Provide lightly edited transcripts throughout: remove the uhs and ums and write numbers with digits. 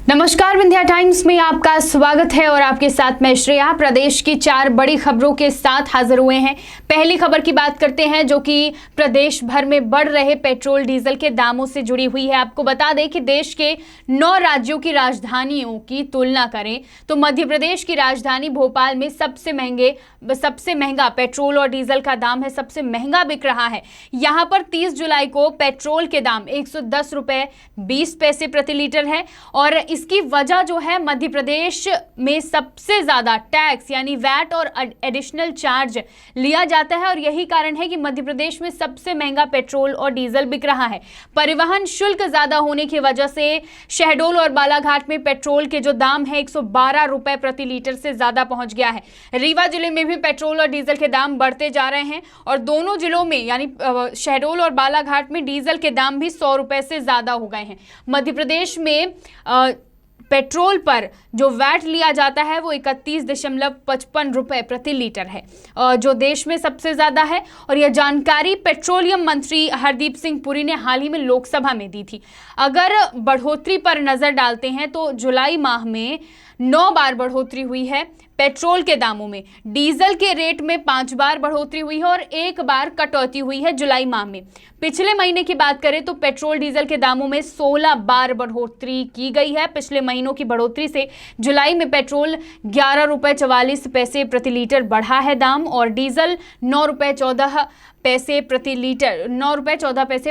नमस्कार, विंध्या टाइम्स में आपका स्वागत है और आपके साथ मैं श्रेया। प्रदेश की 4 बड़ी खबरों के साथ हाजिर हुए हैं। पहली खबर की बात करते हैं जो कि प्रदेश भर में बढ़ रहे पेट्रोल डीजल के दामों से जुड़ी हुई है। आपको बता दें कि देश के 9 राज्यों की राजधानियों की तुलना करें तो मध्य प्रदेश की राजधानी भोपाल में सबसे महंगा पेट्रोल और डीजल का दाम है, सबसे महंगा बिक रहा है। यहाँ पर 30 जुलाई को पेट्रोल के दाम 110 रुपये 20 पैसे प्रति लीटर है और इसकी वजह जो है मध्य प्रदेश में सबसे ज्यादा टैक्स यानी वैट और एडिशनल चार्ज लिया जाता है और यही कारण है कि मध्य प्रदेश में सबसे महंगा पेट्रोल और डीजल बिक रहा है। परिवहन शुल्क ज्यादा होने की वजह से शहडोल और बालाघाट में पेट्रोल के जो दाम है 112 रुपए प्रति लीटर से ज्यादा पहुंच गया है। रीवा जिले में भी पेट्रोल और डीजल के दाम बढ़ते जा रहे हैं और दोनों जिलों में यानी शहडोल और बालाघाट में डीजल के दाम भी 100 रुपए से ज्यादा हो गए हैं। मध्य प्रदेश में पेट्रोल पर जो वैट लिया जाता है वो 31.55 रुपए प्रति लीटर है जो देश में सबसे ज्यादा है और यह जानकारी पेट्रोलियम मंत्री हरदीप सिंह पुरी ने हाल ही में लोकसभा में दी थी। अगर बढ़ोतरी पर नजर डालते हैं तो जुलाई माह में 9 बार बढ़ोतरी हुई है पेट्रोल के दामों में। डीजल के रेट में 5 बार बढ़ोतरी हुई है और 1 बार कटौती हुई है जुलाई माह में। पिछले महीने की बात करें तो पेट्रोल डीजल के दामों में 16 बार बढ़ोतरी की गई है। पिछले महीनों की बढ़ोतरी से जुलाई में पेट्रोल 11 रुपए 44 पैसे प्रति लीटर बढ़ा है दाम और डीजल 9 रुपए 14 पैसे प्रति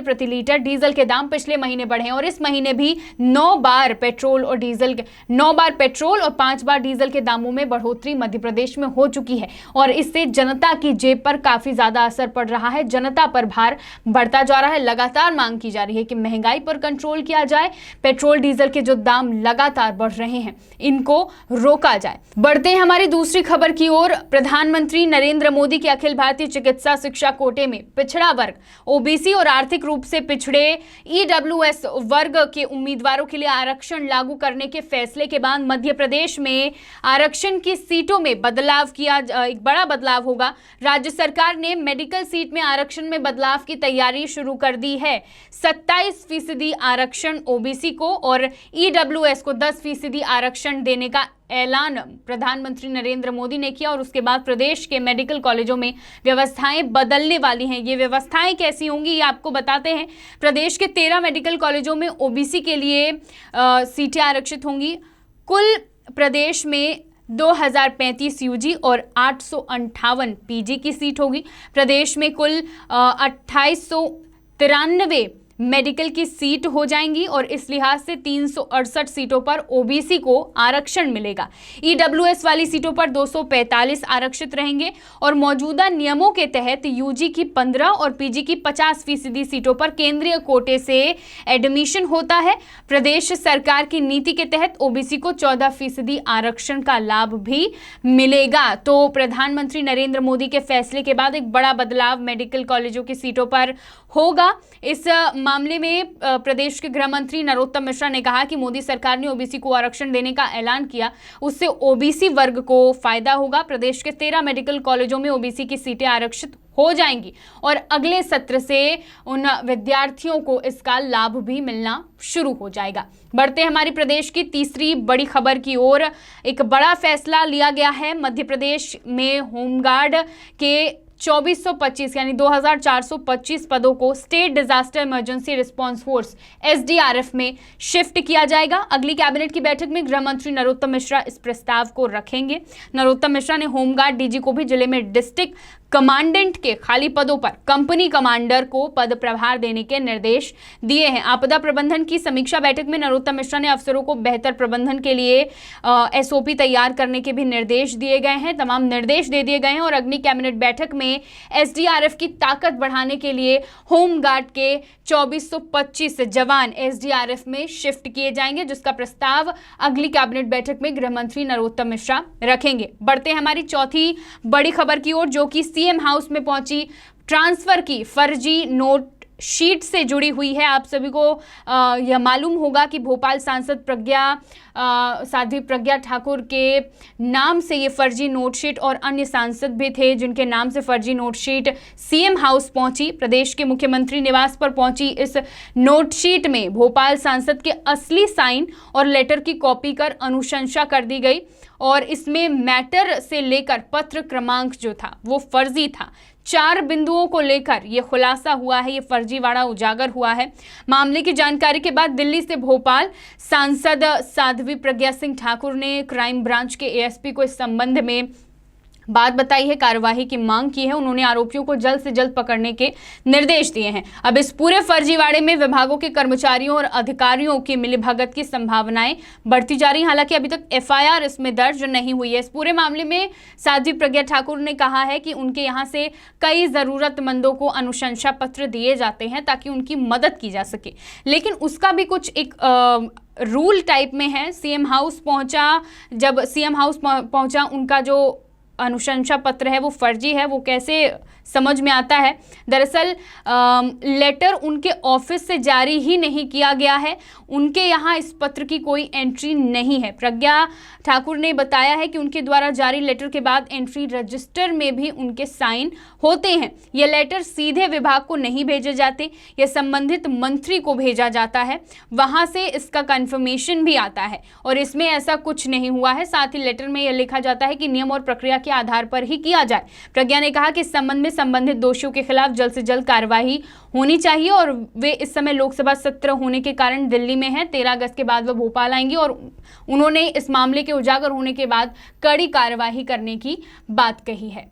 प्रति लीटर डीजल के दाम पिछले महीने बढ़े और इस महीने भी 9 बार पेट्रोल और 5 बार डीजल के दामों में बढ़ोतरी मध्य प्रदेश में हो चुकी है और इससे जनता की जेब पर काफी ज्यादा असर पड़ रहा है। जनता पर भार बढ़ता जा रहा है। लगातार मांग की जा रही है कि महंगाई पर कंट्रोल किया जाए। पेट्रोल डीजल के जो दाम लगातार बढ़ रहे हैं इनको रोका जाए। बढ़ते हैं हमारी दूसरी खबर की ओर। प्रधानमंत्री नरेंद्र मोदी के अखिल भारतीय चिकित्सा शिक्षा कोटे में पिछड़ा वर्ग, ओबीसी और आर्थिक रूप से पिछड़े ईडब्ल्यूएस वर्ग के उम्मीदवारों के लिए आरक्षण लागू करने के फैसले के बाद मध्य प्रदेश में आरक्षण की सीटों में एक बड़ा बदलाव होगा। राज्य सरकार ने मेडिकल सीट में आरक्षण में बदलाव की तैयारी शुरू कर दी है। 27% आरक्षण ओबीसी को और ईडब्ल्यूएस को 10% आरक्षण देने का ऐलान प्रधानमंत्री नरेंद्र मोदी ने किया और उसके बाद प्रदेश के मेडिकल कॉलेजों में व्यवस्थाएं बदलने वाली हैं। ये व्यवस्थाएं कैसी होंगी ये आपको बताते हैं। प्रदेश के 13 मेडिकल कॉलेजों में ओबीसी के लिए सीटें आरक्षित होंगी। कुल प्रदेश में 2035 यूजी और 858 पीजी की सीट होगी। प्रदेश में कुल 2893 मेडिकल की सीट हो जाएंगी और इस लिहाज से 368 सीटों पर ओबीसी को आरक्षण मिलेगा। ईडब्ल्यूएस वाली सीटों पर 245 आरक्षित रहेंगे और मौजूदा नियमों के तहत यूजी की 15 और पीजी की 50% सीटों पर केंद्रीय कोटे से एडमिशन होता है। प्रदेश सरकार की नीति के तहत ओबीसी को 14% आरक्षण का लाभ भी मिलेगा। तो प्रधानमंत्री नरेंद्र मोदी के फैसले के बाद एक बड़ा बदलाव मेडिकल कॉलेजों की सीटों पर होगा। इस मामले में प्रदेश के गृह मंत्री नरोत्तम मिश्रा ने कहा कि मोदी सरकार ने ओबीसी को आरक्षण देने का ऐलान किया, उससे ओबीसी वर्ग को फायदा होगा। प्रदेश के 13 मेडिकल कॉलेजों में ओबीसी की सीटें आरक्षित हो जाएंगी और अगले सत्र से उन विद्यार्थियों को इसका लाभ भी मिलना शुरू हो जाएगा। बढ़ते हमारी प्रदेश की तीसरी बड़ी खबर की ओर। एक बड़ा फैसला लिया गया है। मध्य प्रदेश में होमगार्ड के 2425 यानी 2425 पदों को state disaster emergency response force SDRF में शिफ्ट किया जाएगा। अगली कैबिनेट की बैठक में गृह मंत्री नरोत्तम मिश्रा इस प्रस्ताव को रखेंगे। नरोत्तम मिश्रा ने होमगार्ड डीजी को भी जिले में डिस्ट्रिक्ट कमांडेंट के खाली पदों पर कंपनी कमांडर को पद प्रभार देने के निर्देश दिए हैं। आपदा प्रबंधन की समीक्षा बैठक में नरोत्तम मिश्रा ने अफसरों को बेहतर प्रबंधन के लिए एसओपी तैयार करने के भी निर्देश दिए गए हैं। तमाम निर्देश दे दिए गए हैं और अगली कैबिनेट बैठक में एसडीआरएफ की ताकत बढ़ाने के लिए होमगार्ड के 2425 जवान एसडीआरएफ में शिफ्ट किए जाएंगे, जिसका प्रस्ताव अगली कैबिनेट बैठक में गृह मंत्री नरोत्तम मिश्रा रखेंगे। बढ़ते हैं हमारी चौथी बड़ी खबर की ओर, जो कि सीएम हाउस में पहुंची ट्रांसफर की फर्जी नोट शीट से जुड़ी हुई है। आप सभी को यह मालूम होगा कि भोपाल सांसद साध्वी प्रज्ञा ठाकुर के नाम से ये फर्जी नोटशीट और अन्य सांसद भी थे जिनके नाम से फर्जी नोटशीट सीएम हाउस पहुंची। प्रदेश के मुख्यमंत्री निवास पर पहुंची इस नोटशीट में भोपाल सांसद के असली साइन और लेटर की कॉपी कर अनुशंसा कर दी गई और इसमें मैटर से लेकर पत्र क्रमांक जो था वो फर्जी था। 4 बिंदुओं को लेकर यह खुलासा हुआ है, ये फर्जीवाड़ा उजागर हुआ है। मामले की जानकारी के बाद दिल्ली से भोपाल सांसद साध्वी प्रज्ञा सिंह ठाकुर ने क्राइम ब्रांच के एएसपी को इस संबंध में बात बताई है, कार्यवाही की मांग की है। उन्होंने आरोपियों को जल्द से जल्द पकड़ने के निर्देश दिए हैं। अब इस पूरे फर्जीवाड़े में विभागों के कर्मचारियों और अधिकारियों की मिलीभगत की संभावनाएं बढ़ती जा रही हैं। हालांकि अभी तक एफआईआर इसमें दर्ज नहीं हुई है। इस पूरे मामले में साध्वी प्रज्ञा ठाकुर ने कहा है कि उनके यहाँ से कई जरूरतमंदों को अनुशंसा पत्र दिए जाते हैं ताकि उनकी मदद की जा सके, लेकिन उसका भी कुछ एक रूल टाइप में है। सीएम हाउस पहुंचा, जब सीएम हाउस पहुंचा उनका जो अनुशंसा पत्र है वो फर्जी है, वो कैसे समझ में आता है। दरअसल लेटर उनके ऑफिस से जारी ही नहीं किया गया है, उनके यहाँ इस पत्र की कोई एंट्री नहीं है। प्रज्ञा ठाकुर ने बताया है कि उनके द्वारा जारी लेटर के बाद एंट्री रजिस्टर में भी उनके साइन होते हैं। ये लेटर सीधे विभाग को नहीं भेजे जाते, ये संबंधित मंत्री को भेजा जाता है, वहां से इसका कंफर्मेशन भी आता है और इसमें ऐसा कुछ नहीं हुआ है। साथ ही लेटर में यह लिखा जाता है कि नियम और प्रक्रिया के आधार पर ही किया जाए। प्रज्ञा ने कहा कि इस संबंध में संबंधित दोषियों के खिलाफ जल्द से जल्द कार्रवाई होनी चाहिए और वे इस समय लोकसभा सत्र होने के कारण दिल्ली में हैं। 13 अगस्त के बाद वह भोपाल आएंगी और उन्होंने इस मामले के उजागर होने के बाद कड़ी कार्रवाई करने की बात कही है।